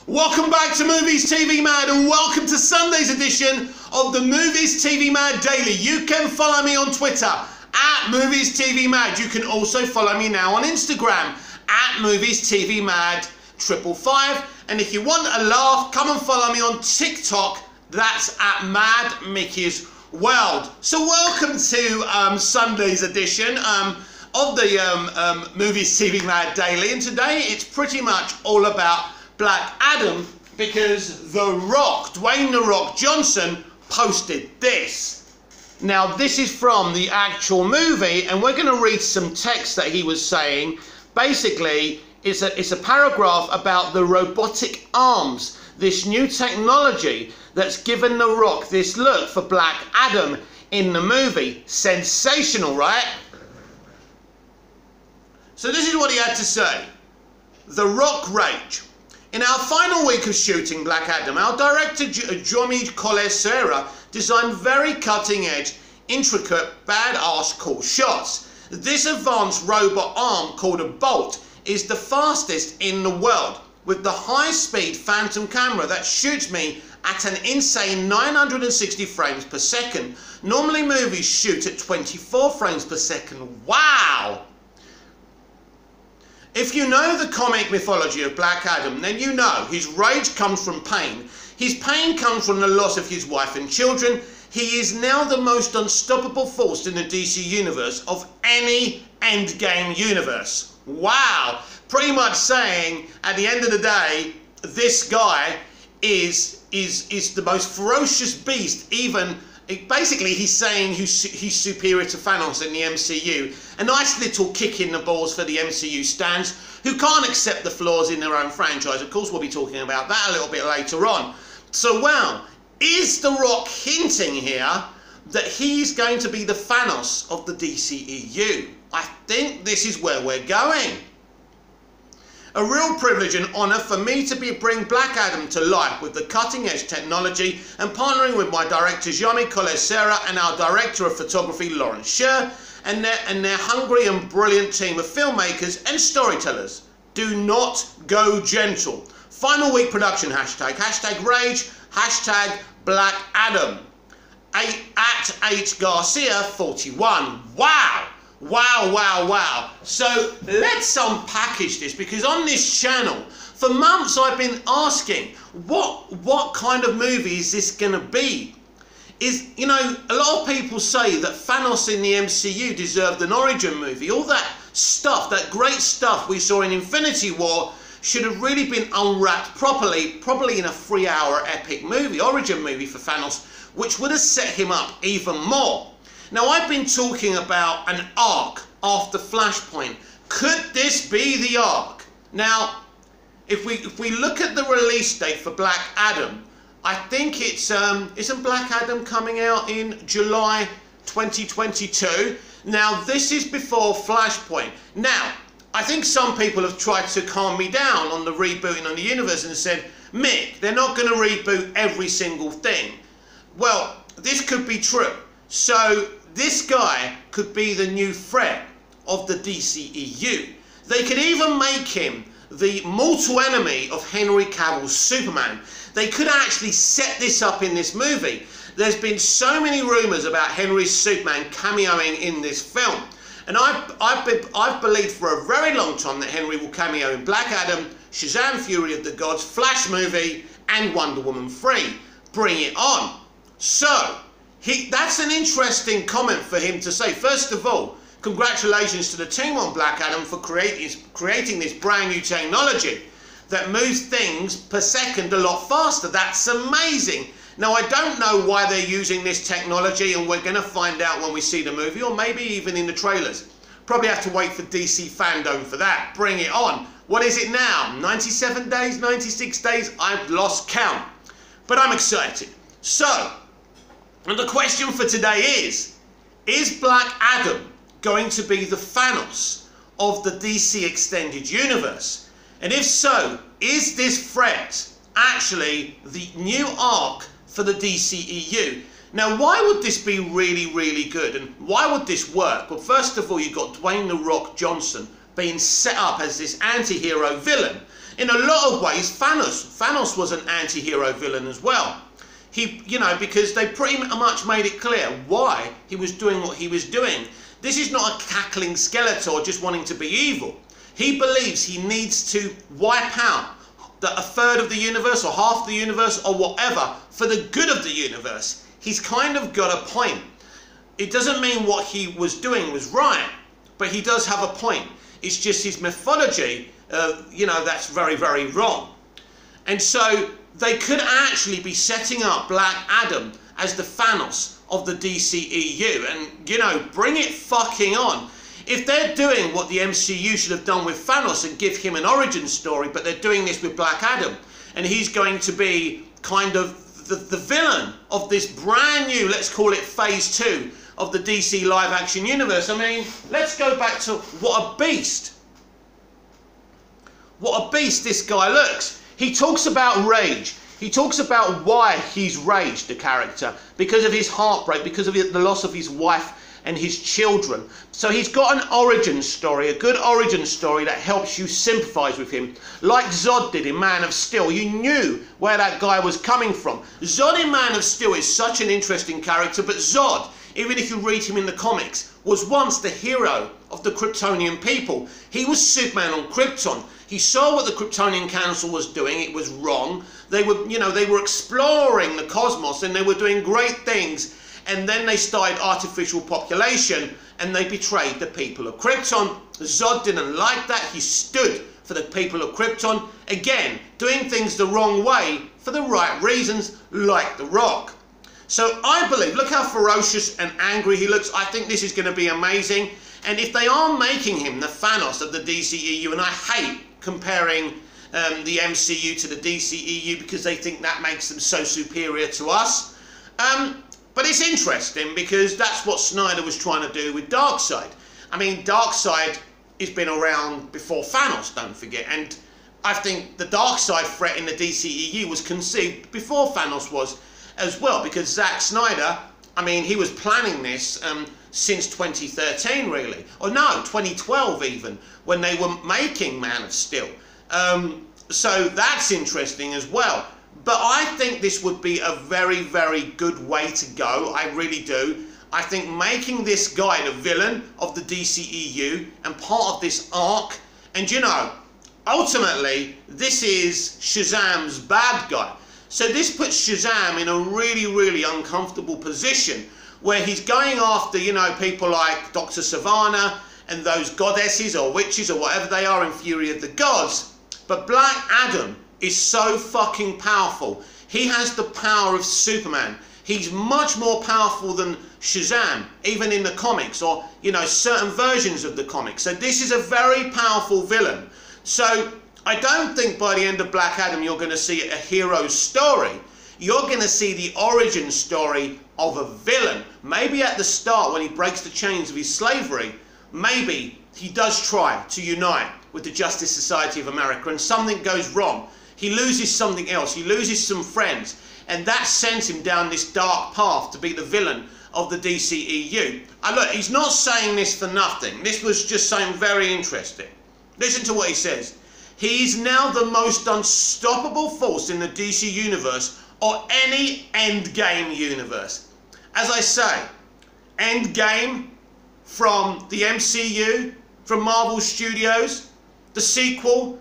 Welcome back to Movies TV Mad and welcome to Sunday's edition of the Movies TV Mad Daily. You can follow me on Twitter at Movies TV Mad. You can also follow me now on Instagram at Movies TV Mad 555. And if you want a laugh, come and follow me on TikTok. That's at Mad Mickey's World. So welcome to Sunday's edition of the Movies TV Mad Daily. And today it's pretty much all about Black Adam, because The Rock, Dwayne "The Rock" Johnson, posted this. Now this is from the actual movie, and we're going to read some text that he was saying. Basically, it's a paragraph about the robotic arms, this new technology that's given The Rock this look for Black Adam in the movie. Sensational, right? So this is what he had to say. The Rock rage. In our final week of shooting Black Adam, our director Jomi Collet-Serra designed very cutting-edge, intricate, badass cool shots. This advanced robot arm called a Bolt is the fastest in the world, with the high-speed phantom camera that shoots me at an insane 960 frames per second. Normally movies shoot at 24 frames per second. Wow! If you know the comic mythology of Black Adam, then you know his rage comes from pain. His pain comes from the loss of his wife and children. He is now the most unstoppable force in the DC universe of any Endgame universe. Wow! Pretty much saying, at the end of the day, this guy is the most ferocious beast. Even basically, he's saying he's superior to Thanos in the MCU. A nice little kick in the balls for the MCU stans who can't accept the flaws in their own franchise. Of course, we'll be talking about that a little bit later on. So, well, is The Rock hinting here that he's going to be the Thanos of the DCEU? I think this is where we're going. A real privilege and honour for me to bring Black Adam to life with the cutting-edge technology and partnering with my director Jomi Collet-Serra and our director of photography Lauren Scher and their hungry and brilliant team of filmmakers and storytellers. Do not go gentle. Final week production hashtag, hashtag rage, hashtag Black Adam. At H Garcia 41. Wow! Wow, wow, wow. So let's unpackage this, because on this channel, for months I've been asking, what kind of movie is this going to be? You know, a lot of people say that Thanos in the MCU deserved an origin movie. All that stuff, that great stuff we saw in Infinity War, should have really been unwrapped properly, probably in a 3-hour epic movie, origin movie for Thanos, which would have set him up even more. Now, I've been talking about an arc after Flashpoint. Could this be the arc? Now, if we look at the release date for Black Adam, I think it's isn't Black Adam coming out in July 2022? Now, this is before Flashpoint. Now, I think some people have tried to calm me down on the rebooting on the universe and said, Mick, they're not going to reboot every single thing. Well, this could be true. So this guy could be the new threat of the DCEU. They could even make him the mortal enemy of Henry Cavill's Superman. They could actually set this up in this movie. There's been so many rumours about Henry's Superman cameoing in this film. And I've believed for a very long time that Henry will cameo in Black Adam, Shazam! Fury of the Gods, Flash movie, and Wonder Woman 3. Bring it on. So, that's an interesting comment for him to say. First of all, congratulations to the team on Black Adam for creating this brand new technology that moves things per second a lot faster. That's amazing. Now, I don't know why they're using this technology, and we're going to find out when we see the movie, or maybe even in the trailers. Probably have to wait for DC Fandom for that. Bring it on. What is it now? 97 days, 96 days? I've lost count. But I'm excited. So, and the question for today is Black Adam going to be the Thanos of the DC Extended Universe? And if so, is this threat actually the new arc for the DCEU? Now, why would this be really, really good? And why would this work? Well, first of all, you've got Dwayne "The Rock" Johnson being set up as this anti-hero villain. In a lot of ways, Thanos was an anti-hero villain as well. Because they pretty much made it clear why he was doing what he was doing. This is not a cackling Skeletor just wanting to be evil. He believes he needs to wipe out a third of the universe or half the universe or whatever for the good of the universe. He's kind of got a point. It doesn't mean what he was doing was right, but he does have a point. It's just his mythology, that's very, very wrong. And so they could actually be setting up Black Adam as the Thanos of the DCEU and, bring it fucking on. If they're doing what the MCU should have done with Thanos and give him an origin story, but they're doing this with Black Adam, and he's going to be kind of the villain of this brand new, let's call it phase 2 of the DC live action universe. I mean, let's go back to what a beast this guy looks. He talks about rage. He talks about why he's raged, the character, because of his heartbreak, because of the loss of his wife and his children. So he's got an origin story, a good origin story that helps you sympathise with him. Like Zod did in Man of Steel. You knew where that guy was coming from. Zod in Man of Steel is such an interesting character, but Zod, even if you read him in the comics, was once the hero of the Kryptonian people. He was Superman on Krypton. He saw what the Kryptonian Council was doing. It was wrong. They were exploring the cosmos and they were doing great things. And then they started artificial population and they betrayed the people of Krypton. Zod didn't like that. He stood for the people of Krypton. Again, doing things the wrong way for the right reasons, like The Rock. So I believe, look how ferocious and angry he looks. I think this is going to be amazing. And if they are making him the Thanos of the DCEU, and I hate comparing the MCU to the DCEU because they think that makes them so superior to us. But it's interesting because that's what Snyder was trying to do with Darkseid. I mean, Darkseid has been around before Thanos, don't forget. And I think the Darkseid threat in the DCEU was conceived before Thanos was as well. Because Zack Snyder, I mean, he was planning this since 2013, really. Or no, 2012 even, when they were making Man of Steel. So that's interesting as well. But I think this would be a very, very good way to go. I really do. I think making this guy the villain of the DCEU and part of this arc, and ultimately, this is Shazam's bad guy. So this puts Shazam in a really, really uncomfortable position where he's going after, people like Dr. Sivana and those goddesses or witches or whatever they are in Fury of the Gods. But Black Adam is so fucking powerful. He has the power of Superman. He's much more powerful than Shazam, even in the comics or, certain versions of the comics. So this is a very powerful villain. So I don't think by the end of Black Adam you're going to see a hero story. You're going to see the origin story of a villain. Maybe at the start when he breaks the chains of his slavery, maybe he does try to unite with the Justice Society of America and something goes wrong. He loses something else. He loses some friends. And that sends him down this dark path to be the villain of the DCEU. And look, he's not saying this for nothing. This was just something very interesting. Listen to what he says. He's now the most unstoppable force in the DC universe or any Endgame universe. As I say, Endgame from the MCU, from Marvel Studios, the sequel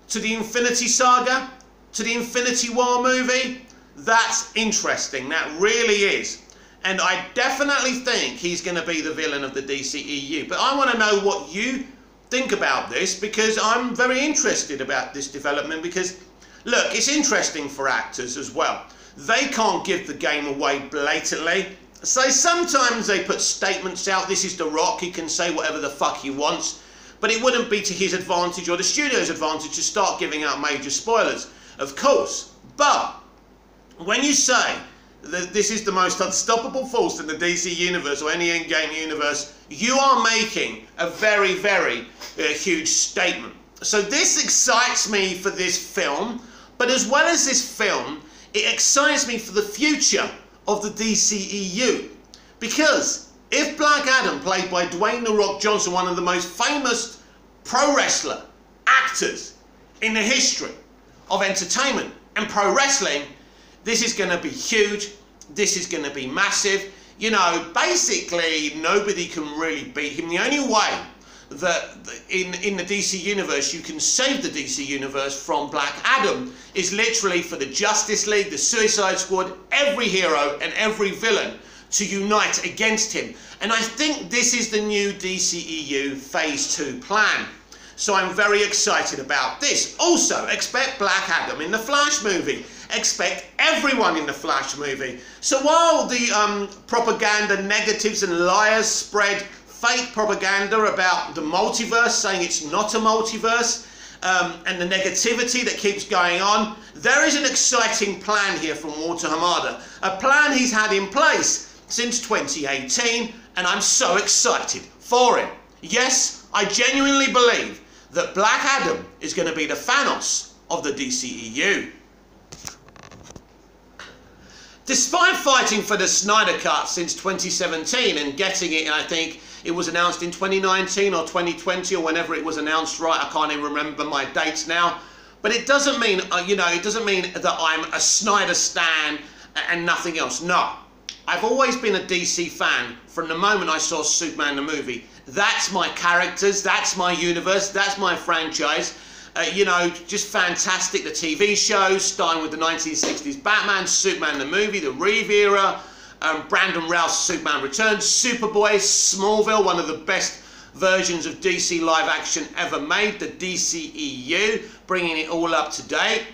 to the Infinity Saga, to the Infinity War movie. That's interesting, that really is. And I definitely think he's going to be the villain of the DCEU. But I want to know what you think about this, because I'm very interested about this development, because look, it's interesting for actors as well. They can't give the game away blatantly. So sometimes they put statements out. This is The Rock, he can say whatever the fuck he wants. But it wouldn't be to his advantage or the studio's advantage to start giving out major spoilers, of course. But when you say that this is the most unstoppable force in the DC universe or any Endgame universe, you are making a very, very huge statement. So this excites me for this film, but as well as this film, it excites me for the future of the DCEU. Because if Black Adam, played by Dwayne "The Rock" Johnson, one of the most famous pro wrestler, actors in the history of entertainment and pro wrestling, this is going to be huge. This is going to be massive. You know, basically nobody can really beat him. The only way that in the DC universe you can save the DC universe from Black Adam is literally for the Justice League, the Suicide Squad, every hero and every villain to unite against him. And I think this is the new DCEU Phase 2 plan. So I'm very excited about this. Also, expect Black Adam in the Flash movie. Expect everyone in the Flash movie. So while the propaganda negatives and liars spread fake propaganda about the multiverse, saying it's not a multiverse, and the negativity that keeps going on, there is an exciting plan here from Walter Hamada. A plan he's had in place since 2018, and I'm so excited for it. Yes, I genuinely believe that Black Adam is going to be the Thanos of the DCEU. Despite fighting for the Snyder Cut since 2017 and getting it, I think it was announced in 2019 or 2020 or whenever it was announced, right? I can't even remember my dates now. But it doesn't mean, you know, it doesn't mean that I'm a Snyder stan and nothing else. No. I've always been a DC fan from the moment I saw Superman the movie. That's my characters, that's my universe, that's my franchise. You know, just fantastic. The TV shows, starting with the 1960s Batman, Superman the movie, the Reeve era, Brandon Routh's Superman Returns, Superboy, Smallville, one of the best versions of DC live action ever made, the DCEU, bringing it all up to date.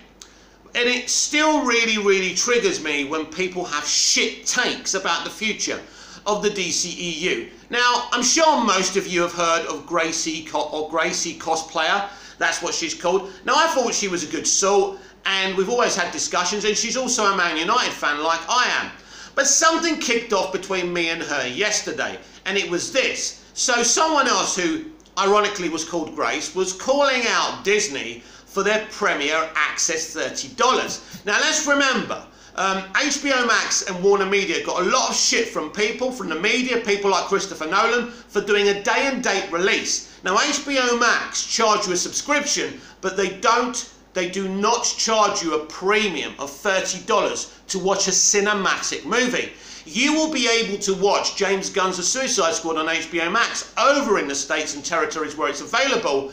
And it still really triggers me when people have shit takes about the future of the DCEU. Now, I'm sure most of you have heard of Gracie Cosplayer. That's what she's called. Now, I thought she was a good sort, and we've always had discussions, and she's also a Man United fan like I am. But something kicked off between me and her yesterday, and it was this. So someone else who ironically was called Grace was calling out Disney for their Premier Access $30. Now, let's remember, HBO Max and Warner Media got a lot of shit from people, from the media, people like Christopher Nolan, for doing a day-and-date release. Now, HBO Max charge you a subscription, but they do not charge you a premium of $30 to watch a cinematic movie. You will be able to watch James Gunn's The Suicide Squad on HBO Max over in the states and territories where it's available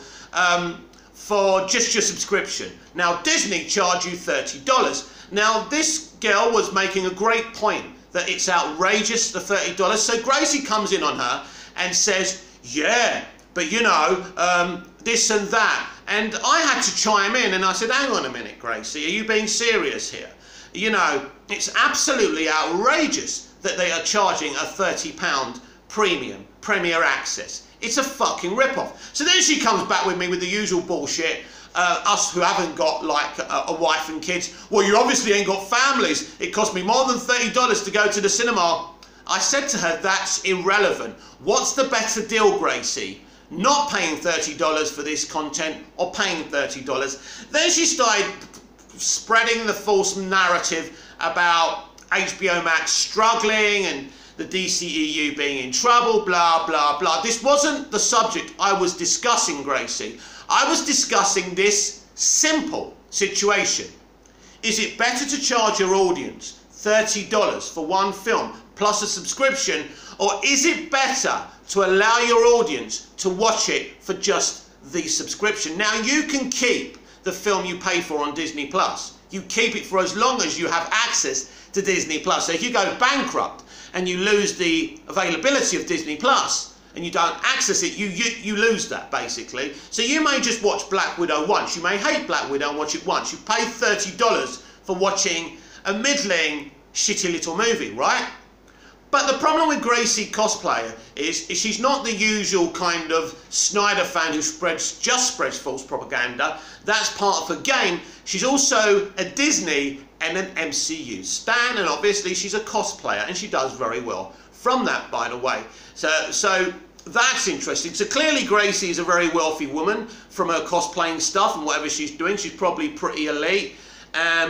for just your subscription. Now, Disney charge you $30. Now, this girl was making a great point that it's outrageous, the $30. So Gracie comes in on her and says, yeah, but you know, this and that. And I had to chime in and I said, hang on a minute, Gracie, are you being serious here? You know, it's absolutely outrageous that they are charging a £30 premium, Premier Access. It's a fucking rip-off. So then she comes back with me with the usual bullshit. Us who haven't got like a wife and kids. Well, you obviously ain't got families. It cost me more than $30 to go to the cinema. I said to her, that's irrelevant. What's the better deal, Gracie? Not paying $30 for this content or paying $30. Then she started spreading the false narrative about HBO Max struggling and the DCEU being in trouble, blah, blah, blah. This wasn't the subject I was discussing, Gracie. I was discussing this simple situation. Is it better to charge your audience $30 for one film plus a subscription, or is it better to allow your audience to watch it for just the subscription? Now, you can keep the film you pay for on Disney+. You keep it for as long as you have access to Disney+. So if you go bankrupt and you lose the availability of Disney+, and you don't access it, you lose that, basically. So you may just watch Black Widow once. You may hate Black Widow and watch it once. You pay $30 for watching a middling, shitty little movie, right? But the problem with Gracie Cosplayer is she's not the usual kind of Snyder fan who just spreads false propaganda. That's part of her game. She's also a Disney and an MCU stan, and obviously she's a cosplayer, and she does very well from that, by the way. So that's interesting. So clearly Gracie is a very wealthy woman from her cosplaying stuff and whatever she's doing. She's probably pretty elite.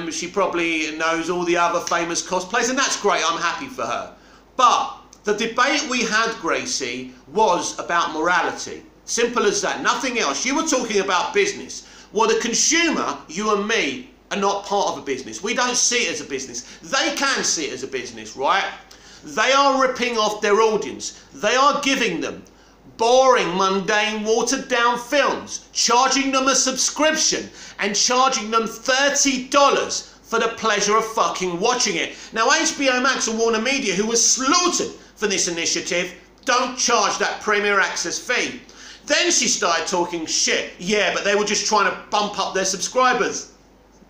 She probably knows all the other famous cosplays, and that's great. I'm happy for her. But the debate we had, Gracie, was about morality. Simple as that, nothing else. You were talking about business. Well, the consumer, you and me, are not part of a business. We don't see it as a business. They can see it as a business, right? They are ripping off their audience. They are giving them boring, mundane, watered down films, charging them a subscription and charging them $30 for the pleasure of fucking watching it. Now, HBO Max and Warner Media, who were slaughtered for this initiative, don't charge that Premier Access fee. Then she started talking shit. Yeah, but they were just trying to bump up their subscribers.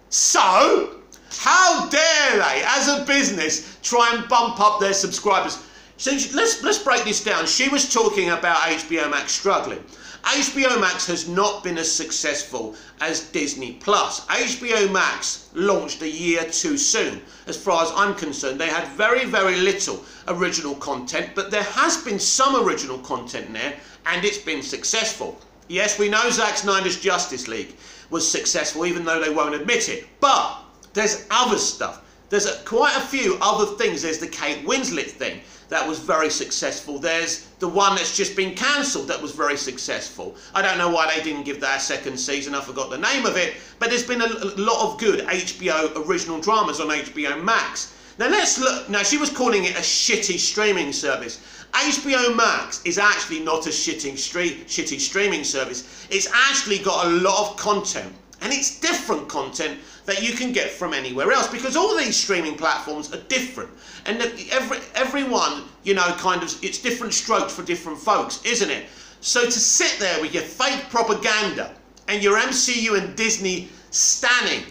So, how dare they, as a business, try and bump up their subscribers? So let's break this down. She was talking about HBO Max struggling. HBO Max has not been as successful as Disney+. HBO Max launched a year too soon. As far as I'm concerned, they had very, very little original content, but there has been some original content there, and it's been successful. Yes, we know Zack Snyder's Justice League was successful, even though they won't admit it. But there's other stuff. There's quite a few other things. There's the Kate Winslet thing that was very successful. There's the one that's just been cancelled that was very successful. I don't know why they didn't give that a second season. I forgot the name of it. But there's been a lot of good HBO original dramas on HBO Max. Now let's look. Now she was calling it a shitty streaming service. HBO Max is actually not a shitty streaming service. It's actually got a lot of content. And it's different content that you can get from anywhere else, because all these streaming platforms are different. And everyone, you know, kind of, it's different strokes for different folks, isn't it? So to sit there with your fake propaganda and your MCU and Disney standing,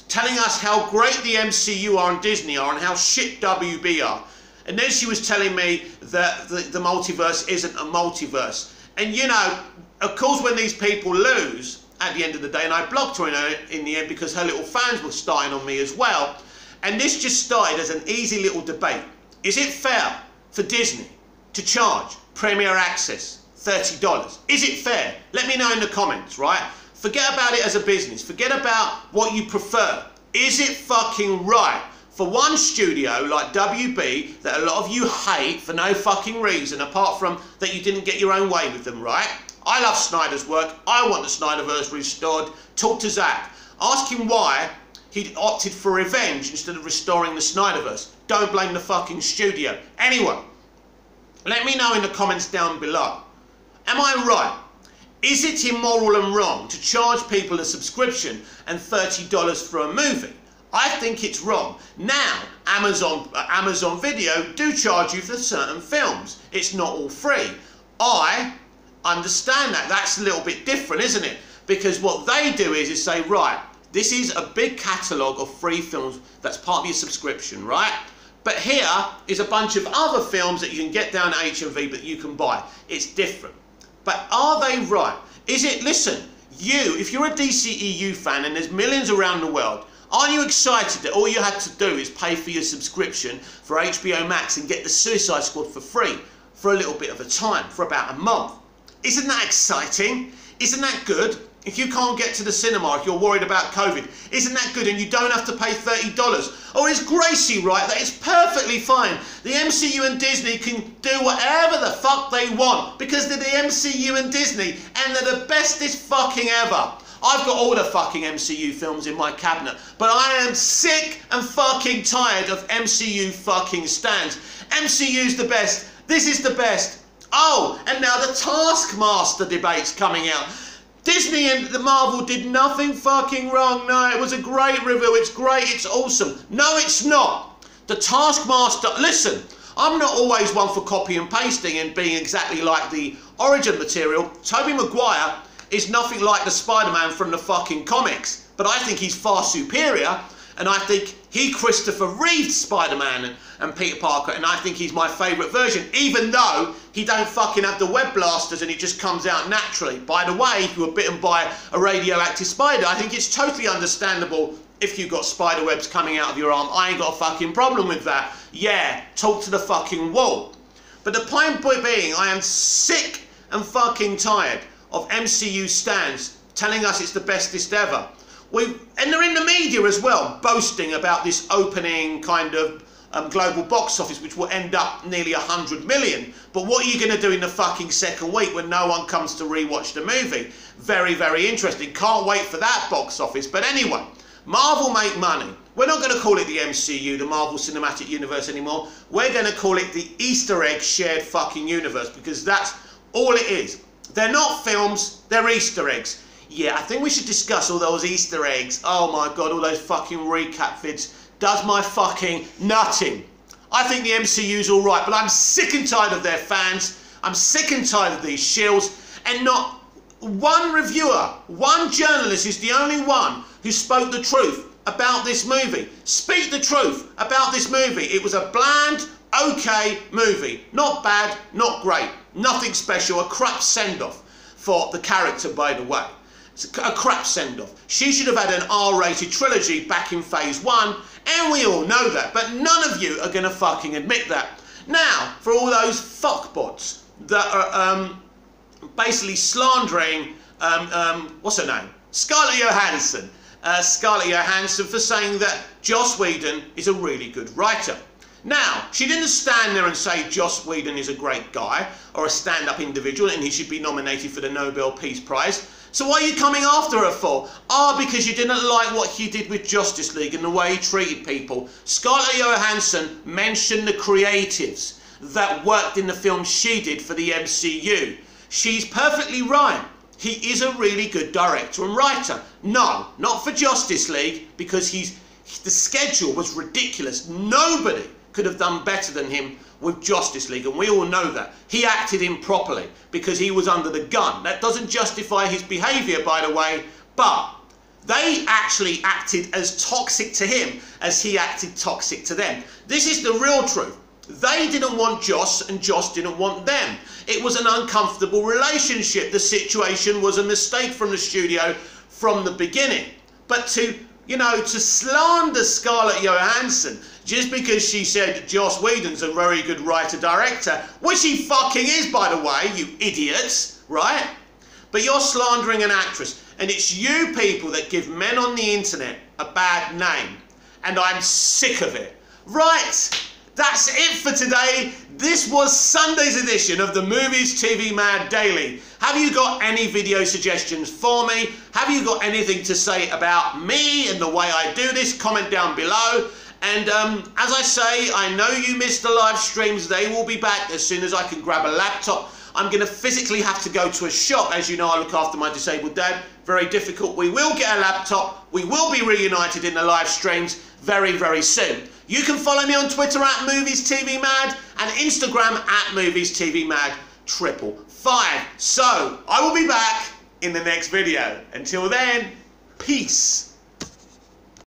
telling us how great the MCU are and Disney are and how shit WB are. And then she was telling me that the multiverse isn't a multiverse. And you know, of course, when these people lose, at the end of the day, and I blocked her in the end because her little fans were starting on me as well. And this just started as an easy little debate. Is it fair for Disney to charge Premier Access $30? Is it fair? Let me know in the comments, right? Forget about it as a business. Forget about what you prefer. Is it fucking right for one studio like WB that a lot of you hate for no fucking reason, apart from that you didn't get your own way with them, right? I love Snyder's work. I want the Snyderverse restored. Talk to Zack. Ask him why he opted for revenge instead of restoring the Snyderverse. Don't blame the fucking studio. Anyway, let me know in the comments down below. Am I right? Is it immoral and wrong to charge people a subscription and $30 for a movie? I think it's wrong. Now, Amazon Video do charge you for certain films. It's not all free. I understand that. That's a little bit different, isn't it? Because what they do is say, right, this is a big catalogue of free films that's part of your subscription, right? But here is a bunch of other films that you can get down at HMV but you can buy. It's different. But are they right? Is it, listen, you, if you're a DCEU fan and there's millions around the world, aren't you excited that all you had to do is pay for your subscription for HBO Max and get the Suicide Squad for free for a little bit of a time, for about a month? Isn't that exciting? Isn't that good? If you can't get to the cinema, if you're worried about COVID, isn't that good? And you don't have to pay $30. Or is Gracie right that it's perfectly fine? The MCU and Disney can do whatever the fuck they want because they're the MCU and Disney and they're the bestest fucking ever. I've got all the fucking MCU films in my cabinet, but I am sick and fucking tired of MCU fucking stands. MCU's the best. This is the best. Oh, and now the Taskmaster debate's coming out. Disney and the Marvel did nothing fucking wrong. No, it was a great review. It's great. It's awesome. No, it's not. The Taskmaster, listen, I'm not always one for copy and pasting and being exactly like the origin material. Tobey Maguire is nothing like the Spider-Man from the fucking comics, but I think he's far superior. And I think he Christopher Reeve's Spider-Man and Peter Parker, and I think he's my favourite version, even though he don't fucking have the web blasters and it just comes out naturally. By the way, if you were bitten by a radioactive spider, I think it's totally understandable if you got spider webs coming out of your arm. I ain't got a fucking problem with that. Yeah, talk to the fucking wall. But the point being, I am sick and fucking tired of MCU stans telling us it's the bestest ever. And they're in the media as well, boasting about this opening kind of global box office, which will end up nearly 100 million. But what are you going to do in the fucking second week when no one comes to rewatch the movie? Very, very interesting. Can't wait for that box office. But anyway, Marvel make money. We're not going to call it the MCU, the Marvel Cinematic Universe, anymore. We're going to call it the Easter egg shared fucking universe, because that's all it is. They're not films, they're Easter eggs. Yeah, I think we should discuss all those Easter eggs. Oh my God, all those fucking recap vids. Does my fucking nutting. I think the MCU's all right, but I'm sick and tired of their fans. I'm sick and tired of these shills, and not one reviewer, one journalist is the only one who spoke the truth about this movie. Speak the truth about this movie. It was a bland, okay movie. Not bad, not great. Nothing special. A crap send-off for the character, by the way. It's a crap send-off. She should have had an R-rated trilogy back in phase 1, and we all know that, but none of you are going to fucking admit that. Now, for all those fuckbots that are basically slandering, what's her name? Scarlett Johansson. Scarlett Johansson, for saying that Joss Whedon is a really good writer. Now, she didn't stand there and say Joss Whedon is a great guy or a stand-up individual and he should be nominated for the Nobel Peace Prize. So what are you coming after her for? Because you didn't like what he did with Justice League and the way he treated people. Scarlett Johansson mentioned the creatives that worked in the film she did for the MCU. She's perfectly right. He is a really good director and writer. No, not for Justice League, because the schedule was ridiculous. Nobody could have done better than him with Justice League, and we all know that. He acted improperly because he was under the gun. That doesn't justify his behaviour, by the way, but they actually acted as toxic to him as he acted toxic to them. This is the real truth. They didn't want Joss and Joss didn't want them. It was an uncomfortable relationship. The situation was a mistake from the studio from the beginning. But to slander Scarlett Johansson just because she said Joss Whedon's a very good writer-director, which he fucking is, by the way, you idiots, right? But you're slandering an actress, and it's you people that give men on the internet a bad name, and I'm sick of it. Right, that's it for today. This was Sunday's edition of the Movies TV Mad Daily. Have you got any video suggestions for me? Have you got anything to say about me and the way I do this? Comment down below. And as I say, I know you missed the live streams. They will be back as soon as I can grab a laptop. I'm going to physically have to go to a shop. As you know, I look after my disabled dad. Very difficult. We will get a laptop. We will be reunited in the live streams very, very soon. You can follow me on Twitter at MoviesTVMad and Instagram at MoviesTVMad555. So, I will be back in the next video. Until then, peace.